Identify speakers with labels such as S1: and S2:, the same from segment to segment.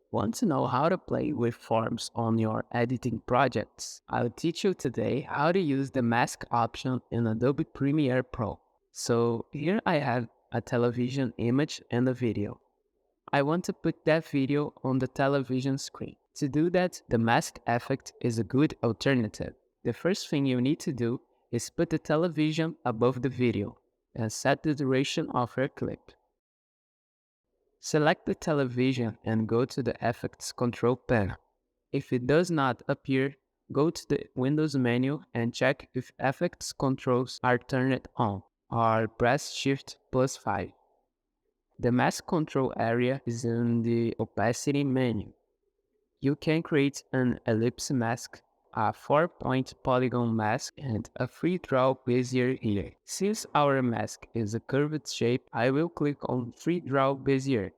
S1: Want to know how to play with forms on your editing projects? I'll teach you today how to use the mask option in Adobe Premiere Pro. So here I have a television image and a video. I want to put that video on the television screen. To do that, the mask effect is a good alternative. The first thing you need to do is put the television above the video and set the duration of your clip. Select the television and go to the Effects Control panel. If it does not appear, go to the Windows menu and check if Effects Controls are turned on, or press Shift plus 5. The Mask Control area is in the Opacity menu. You can create an ellipse mask, a 4-point polygon mask, and a free draw bezier here. Since our mask is a curved shape, I will click on Free Draw Bezier.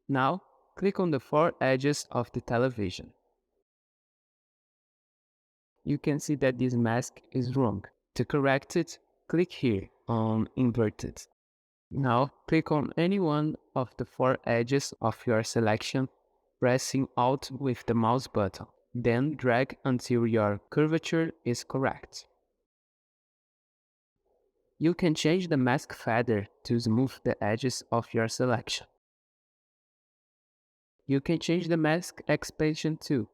S1: Now, click on the four edges of the television. You can see that this mask is wrong. To correct it, click here on Inverted. Now, click on any one of the four edges of your selection, pressing Alt with the mouse button. Then drag until your curvature is correct. You can change the mask feather to smooth the edges of your selection. You can change the mask expansion too,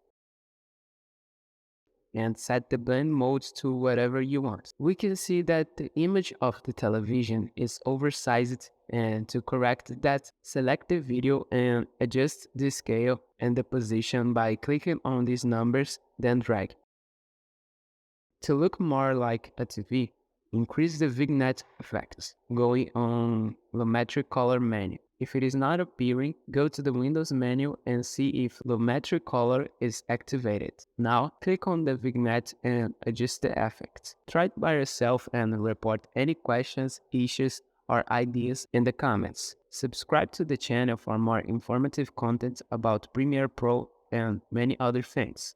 S1: and set the blend modes to whatever you want. We can see that the image of the television is oversized, and to correct that, select the video and adjust the scale and the position by clicking on these numbers, then drag. To look more like a TV, increase the vignette effects, going on Lumetri Color menu. If it is not appearing, go to the Windows menu and see if Lumetri Color is activated. Now, click on the vignette and adjust the effects. Try it by yourself and report any questions, issues, or ideas in the comments. Subscribe to the channel for more informative content about Premiere Pro and many other things.